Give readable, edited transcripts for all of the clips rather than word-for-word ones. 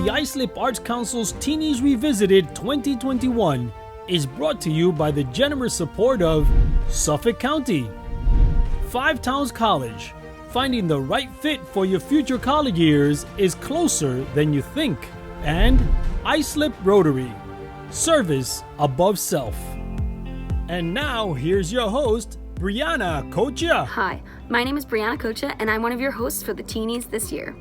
The Islip Arts Council's Teenies Revisited 2021 is brought to you by the generous support of Suffolk County, Five Towns College. Finding the right fit for your future college years is closer than you think. And Islip Rotary, service above self. And now, here's your host, Brianna Coccio. Hi, my name is Brianna Coccio, and I'm one of your hosts for the Teenies this year.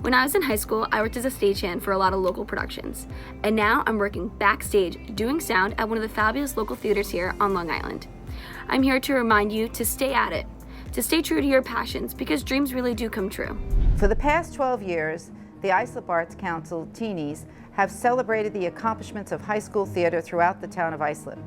When I was in high school, I worked as a stagehand for a lot of local productions. And now I'm working backstage, doing sound at one of the fabulous local theaters here on Long Island. I'm here to remind you to stay at it, to stay true to your passions, because dreams really do come true. For the past 12 years, the Islip Arts Council Teenies have celebrated the accomplishments of high school theater throughout the town of Islip.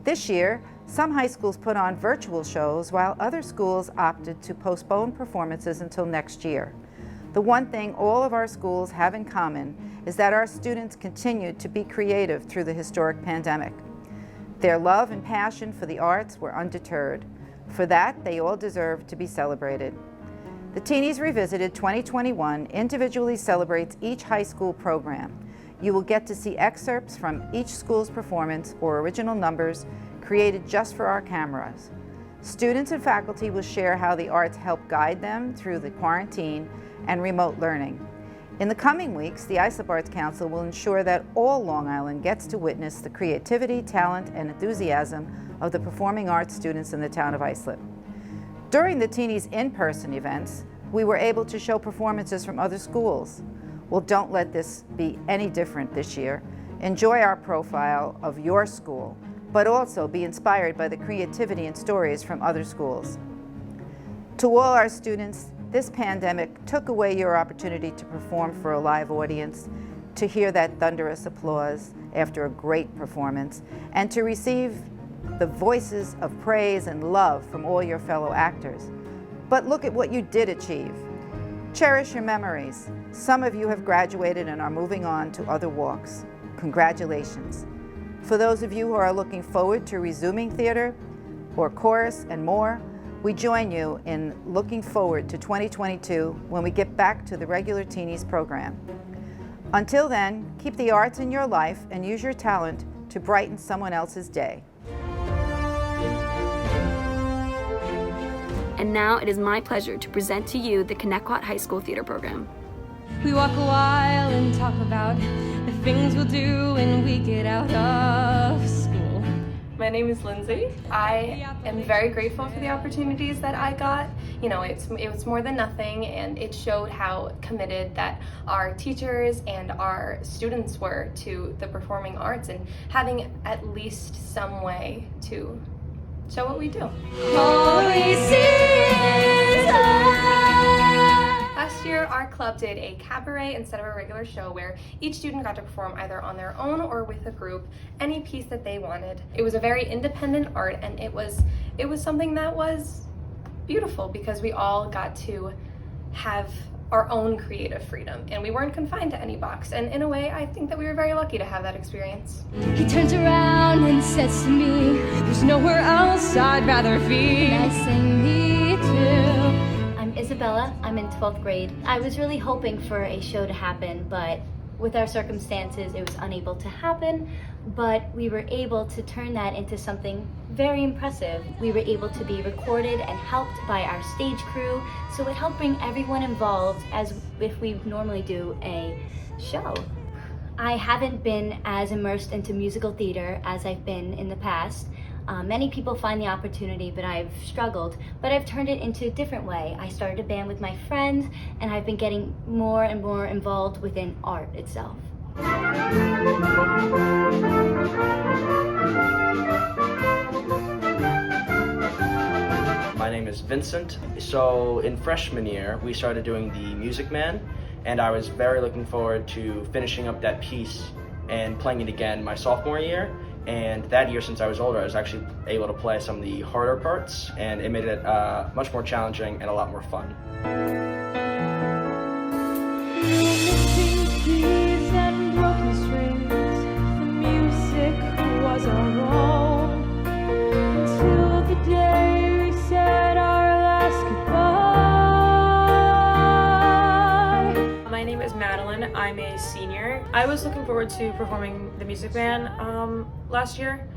This year, some high schools put on virtual shows while other schools opted to postpone performances until next year. The one thing all of our schools have in common is that our students continued to be creative through the historic pandemic. Their love and passion for the arts were undeterred. For that, they all deserve to be celebrated. The Teenies Revisited 2021 individually celebrates each high school program. You will get to see excerpts from each school's performance or original numbers created just for our cameras. Students and faculty will share how the arts helped guide them through the quarantine and remote learning. In the coming weeks, the Islip Arts Council will ensure that all Long Island gets to witness the creativity, talent, and enthusiasm of the performing arts students in the town of Islip. During the Teenies in-person events, we were able to show performances from other schools. Well, don't let this be any different this year. Enjoy our profile of your school, but also be inspired by the creativity and stories from other schools. To all our students, this pandemic took away your opportunity to perform for a live audience, to hear that thunderous applause after a great performance, and to receive the voices of praise and love from all your fellow actors. But look at what you did achieve. Cherish your memories. Some of you have graduated and are moving on to other walks. Congratulations. For those of you who are looking forward to resuming theater or chorus and more, we join you in looking forward to 2022 when we get back to the regular Teenies program. Until then, keep the arts in your life and use your talent to brighten someone else's day. And now it is my pleasure to present to you the Connetquot High School theater program. We walk a while and talk about the things we'll do when we get out of school. My name is Lindsay. I am very grateful for the opportunities that I got. You know, it was more than nothing, and it showed how committed that our teachers and our students were to the performing arts and having at least some way to show what we do. All we see is Last year, our club did a cabaret instead of a regular show where each student got to perform either on their own or with a group, any piece that they wanted. It was a very independent art, and it was something that was beautiful because we all got to have our own creative freedom, and we weren't confined to any box. And in a way, I think that we were very lucky to have that experience. He turns around and says to me, there's nowhere else I'd rather be. And I say, me too. I'm Isabella, I'm in 12th grade. I was really hoping for a show to happen, but with our circumstances, it was unable to happen. But we were able to turn that into something very impressive. We were able to be recorded and helped by our stage crew, so it helped bring everyone involved as if we normally do a show. I haven't been as immersed into musical theater as I've been in the past. Many people find the opportunity, but I've struggled. But I've turned it into a different way. I started a band with my friends, and I've been getting more and more involved within art itself. My name is Vincent. So in freshman year, we started doing the Music Man, and I was very looking forward to finishing up that piece and playing it again my sophomore year. And that year, since I was older, I was actually able to play some of the harder parts, and it made it much more challenging and a lot more fun. Keys and broken strings, the music was our own, until the day we said our last goodbye. My name is Madeline. I'm a senior. I was looking forward to performing the Music Man last year,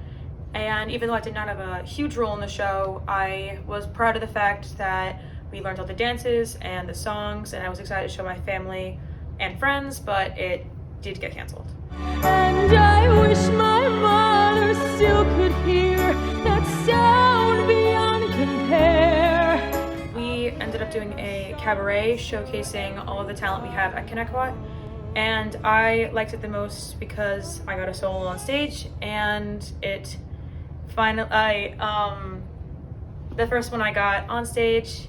and even though I did not have a huge role in the show, I was proud of the fact that we learned all the dances and the songs, and I was excited to show my family and friends, but it did get canceled. And I wish my mother still could hear that sound beyond compare. We ended up doing a cabaret showcasing all of the talent we have at Connetquot, and I liked it the most because I got a solo on stage, and it finally, the first one I got on stage,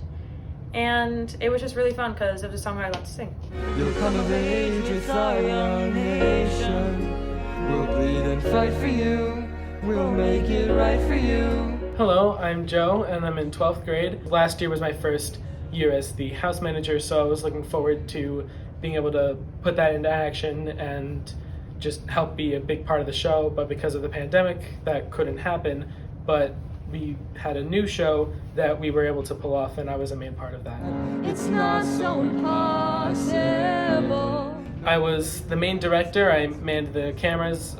and it was just really fun because it was a song I loved to sing. You'll come of age with our young nation. We'll bleed and fight for you. We'll make it right for you. Hello, I'm Joe, and I'm in 12th grade. Last year was my first year as the house manager, so I was looking forward to being able to put that into action and just help be a big part of the show. But because of the pandemic, that couldn't happen. But we had a new show that we were able to pull off, and I was a main part of that. It's not so impossible. I was the main director. I manned the cameras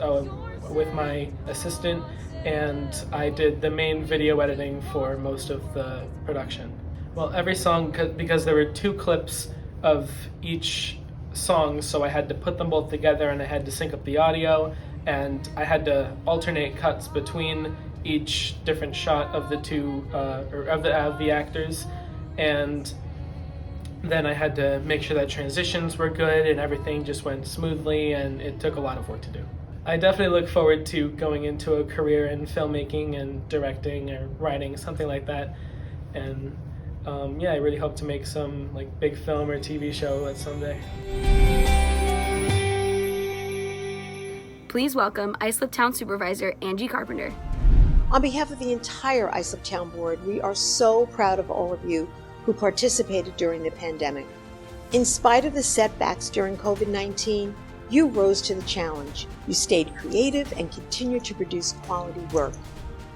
with my assistant, and I did the main video editing for most of the production. Well, every song, because there were 2 clips of each song, so I had to put them both together, and I had to sync up the audio, and I had to alternate cuts between each different shot of the 2 of the actors, and then I had to make sure that transitions were good and everything just went smoothly, and it took a lot of work to do. I definitely look forward to going into a career in filmmaking and directing or writing, something like that, and yeah, I really hope to make some like big film or TV show someday. Please welcome Islip Town Supervisor Angie Carpenter. On behalf of the entire Islip Town Board, we are so proud of all of you who participated during the pandemic. In spite of the setbacks during COVID-19, you rose to the challenge. You stayed creative and continued to produce quality work.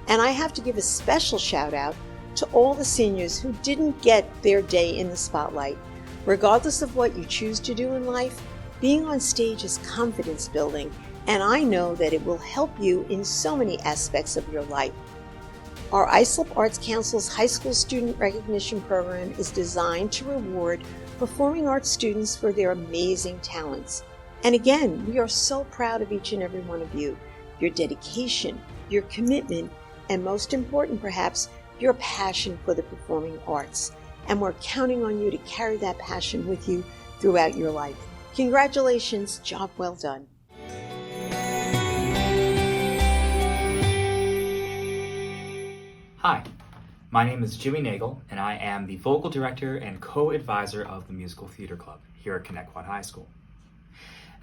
And I have to give a special shout out to all the seniors who didn't get their day in the spotlight. Regardless of what you choose to do in life, being on stage is confidence building, and I know that it will help you in so many aspects of your life. Our Islip Arts Council's High School Student Recognition Program is designed to reward performing arts students for their amazing talents. And again, we are so proud of each and every one of you, your dedication, your commitment, and most important perhaps, your passion for the performing arts. And we're counting on you to carry that passion with you throughout your life. Congratulations, job well done. Hi, my name is Jimmy Nagel, and I am the vocal director and co-advisor of the Musical Theater Club here at Connetquot High School.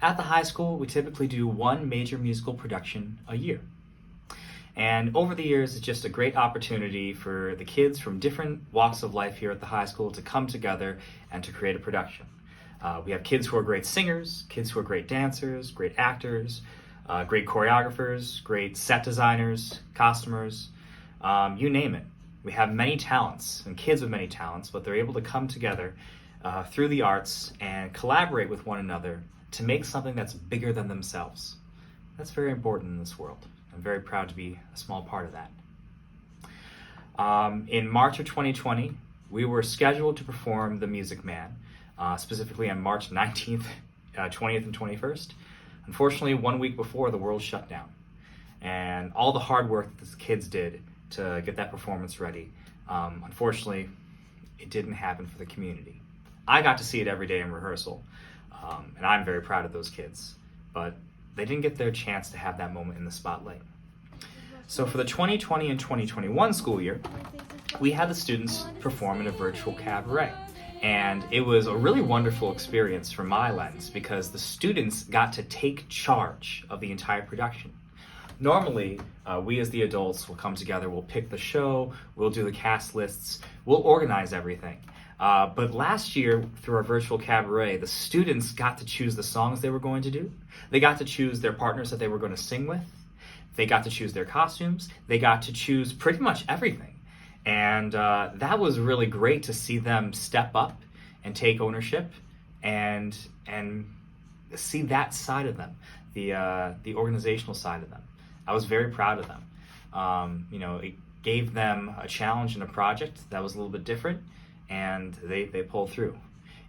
At the high school, we typically do 1 major musical production a year. And over the years, it's just a great opportunity for the kids from different walks of life here at the high school to come together and to create a production. We have kids who are great singers, kids who are great dancers, great actors, great choreographers, great set designers, costumers, you name it. We have many talents and kids with many talents, but they're able to come together through the arts and collaborate with one another to make something that's bigger than themselves. That's very important in this world. I'm very proud to be a small part of that. In March of 2020, we were scheduled to perform The Music Man, specifically on March 19th, 20th, and 21st. Unfortunately, 1 week before, the world shut down. And all the hard work that the kids did to get that performance ready, unfortunately, it didn't happen for the community. I got to see it every day in rehearsal, and I'm very proud of those kids, but they didn't get their chance to have that moment in the spotlight. So for the 2020 and 2021 school year, we had the students perform in a virtual cabaret. And it was a really wonderful experience from my lens because the students got to take charge of the entire production. Normally, we as the adults will come together, we'll pick the show, we'll do the cast lists, we'll organize everything. But last year, through our virtual cabaret, the students got to choose the songs they were going to do. They got to choose their partners that they were going to sing with. They got to choose their costumes. They got to choose pretty much everything. And that was really great to see them step up and take ownership and see that side of them, the organizational side of them. I was very proud of them. It gave them a challenge and a project that was a little bit different, and they pulled through.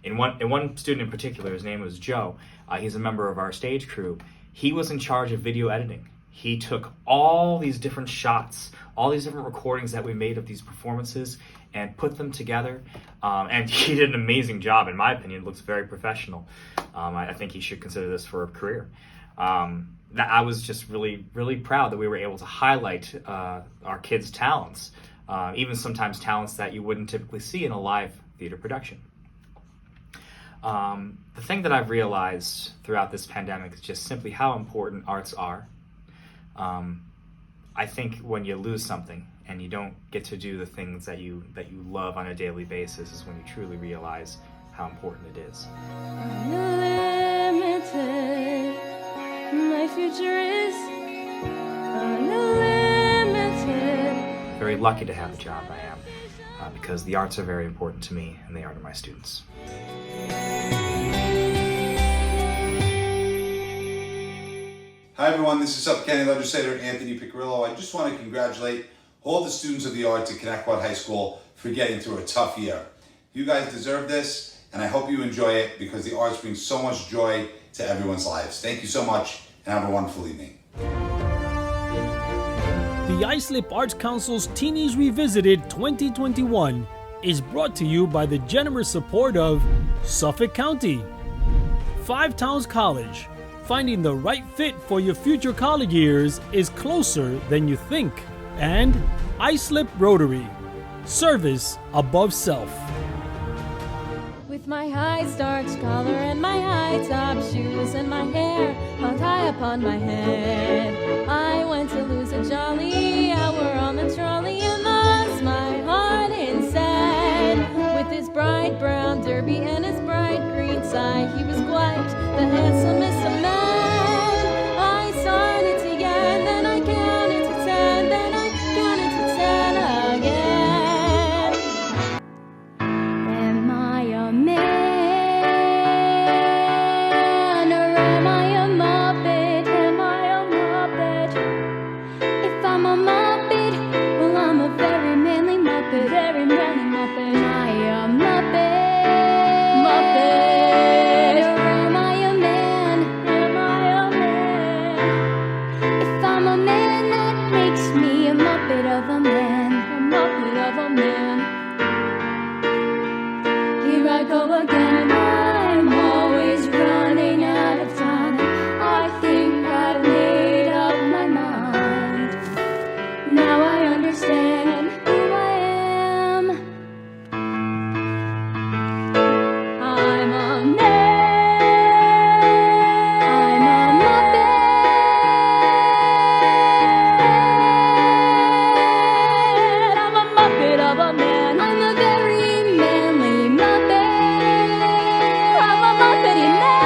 In one student in particular, his name was Joe. He's a member of our stage crew. He was in charge of video editing. He took all these different shots, all these different recordings that we made of these performances, and put them together. And he did an amazing job, in my opinion. Looks very professional. I think he should consider this for a career. I was just really, really proud that we were able to highlight our kids' talents, even sometimes talents that you wouldn't typically see in a live theater production. The thing that I've realized throughout this pandemic is just simply how important arts are. I think when you lose something and you don't get to do the things that you love on a daily basis is when you truly realize how important it is. Unlimited, my future is unlimited. Very lucky to have the job I am, because the arts are very important to me and they are to my students. Hi everyone, this is Suffolk County Legislator Anthony Piccirillo. I just want to congratulate all the students of the arts at Connetquot High School for getting through a tough year. You guys deserve this, and I hope you enjoy it because the arts bring so much joy to everyone's lives. Thank you so much, and have a wonderful evening. The Islip Arts Council's Teenies Revisited 2021 is brought to you by the generous support of Suffolk County, 5 Towns College. Finding the right fit for your future college years is closer than you think. And Islip Rotary, service above self. With my high starched collar and my high top shoes and my hair hung high upon my head, I went to lose a jolly hour on the trolley and lost my heart inside. With his bright brown derby and his bright green tie, he was quite the handsomest of men. I started to yarn, then I counted to 10, then I counted to 10 again. Am I a man, or am I a muppet? Am I a muppet? If I'm a muppet, well I'm a very manly muppet, very manly muppet. Am I a muppet? Muppet. Or am I a man? Am I a man? If I'm a man, that makes me a muppet of a man, a muppet of a man. Here I go again, I'm always running out of time. I think I've made up my mind. Now I understand who I am. I'm a man. I'm a muppet. I'm a muppet of a man. I'm a very manly muppet. I'm a muppety man.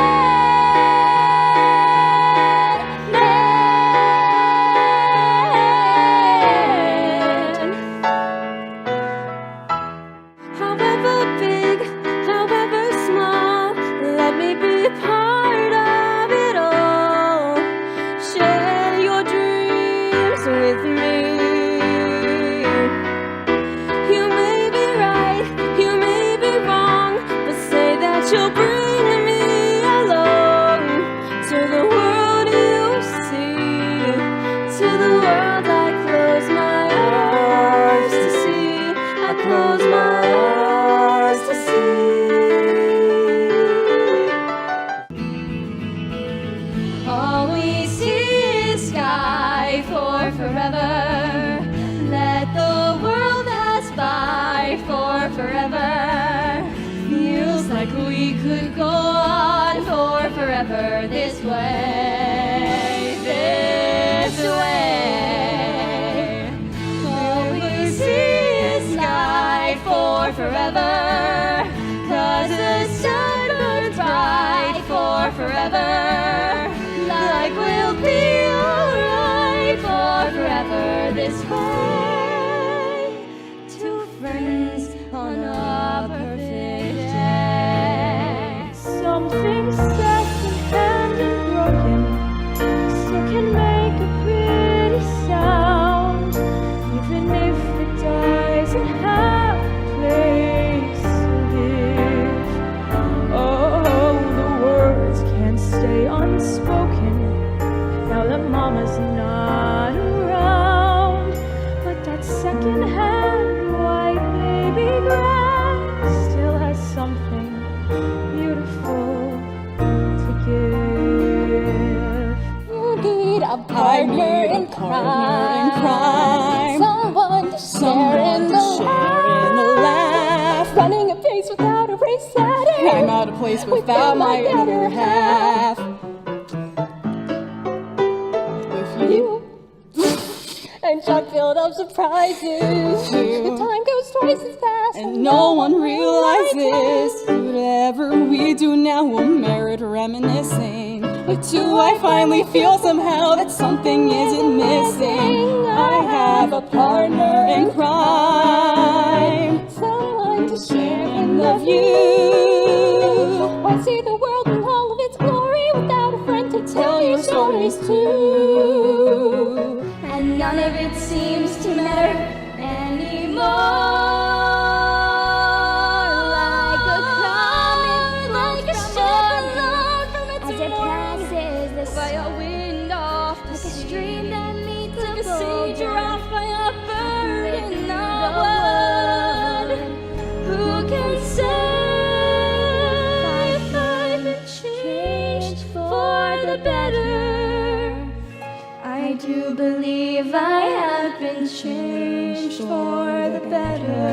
However big, however small, let me be a part of it all. Share your dreams with me. You may be right, you may be wrong, but say that you'll bring me along to the world you see, to the world I close my eyes to see. I close my eyes to see. All we see is sky for forever. Let the world pass by for forever. Feels like we could go on for forever this way, this way. All we see is sky for forever, 'cause the sun burns bright for forever. Like we'll be alright for forever this way. Two friends on a perfect day. Something set in heaven. place without my better half. With you. I'm chock filled of surprises. The time goes twice as fast, and no one realizes. Whatever we do now will merit reminiscing. But do I finally feel somehow that something isn't missing? I have a partner in crime, someone to share and love you. Why see the world in all of its glory without a friend to tell your stories to? And none of it seems to matter anymore. By a wind off the sea, like a stream that meets like a soldier off by a bird in the wood. Who can say if I've been changed for the better? I do believe I have been changed for the better.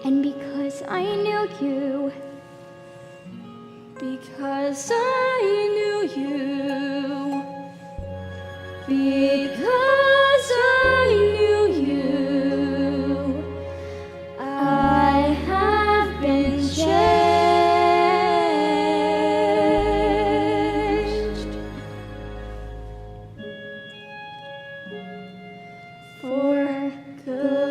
And because I knew you, because I knew you, because I knew you, I have been changed for good.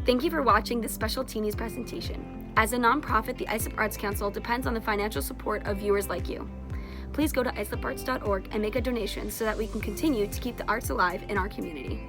Thank you for watching this special Teenies presentation. As a nonprofit, the Islip Arts Council depends on the financial support of viewers like you. Please go to isliparts.org and make a donation so that we can continue to keep the arts alive in our community.